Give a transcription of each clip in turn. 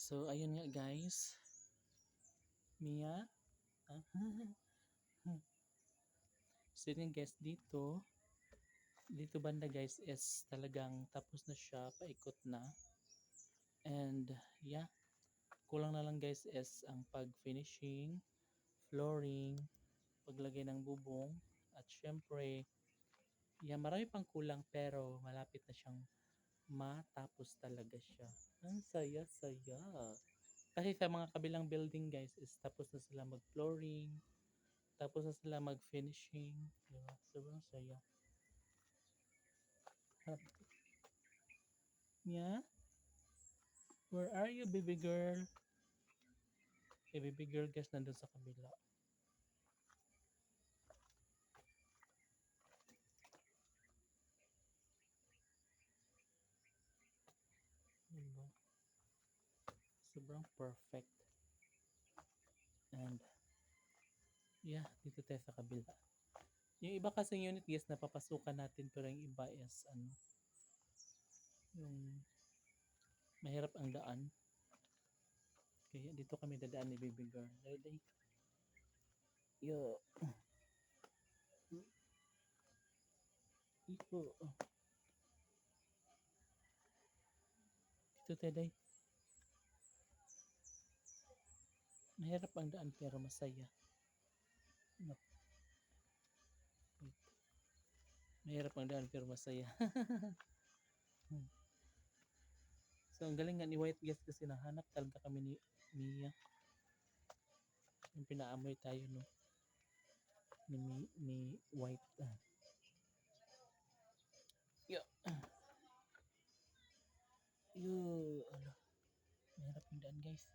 So, ayun nga guys. Mia. Ah, so yun guys, dito banda guys is talagang tapos na siya, paikot na. And yeah, kulang na lang guys is ang pag-finishing, flooring, paglagay ng bubong, at syempre, yeah, marami pang kulang pero malapit na siyang matapos talaga siya. Ang saya-saya. Kasi sa mga kabilang building guys is tapos na sila mag-flooring, tapos na sila mag-finishing. Diba? Sobrang saya. Yeah? Where are you, baby girl? Okay, baby girl guys, nandun sa kabila. Diba? Sobrang perfect. And yeah, dito tayo sa kabila. Yung iba kasing unit guys, napapasukan natin pero yung iba is yung mahirap ang daan. Kaya dito kami dadaan ni baby girl. Ready? Yo. Iko. Dito tayo day. Mahirap ang daan pero masaya. No. Wait. Mahirap ang daan pero masaya. So ang galing nga ni White guys kasi nahanap talaga kami ni Mia. Yung pinaamoy tayo no ni White. Yo. Yo. Ano. Mahirap ang daan guys.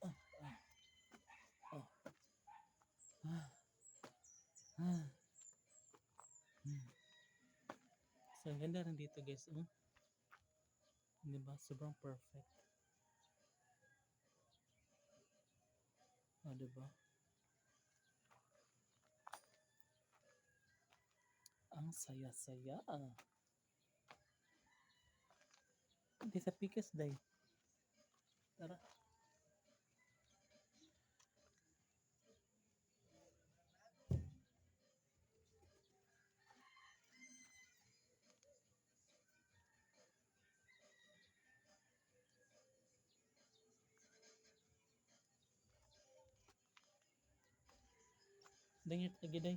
Oh. Oh. Ah. Ah. So ang ganda rin dito guys. Diba? Sobrang perfect. Oh, diba? Ang saya-saya. Hindi sa pikas day. Tara. Dangit lagi day.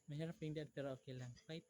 Mahirap yung dad pero okay lang. Right?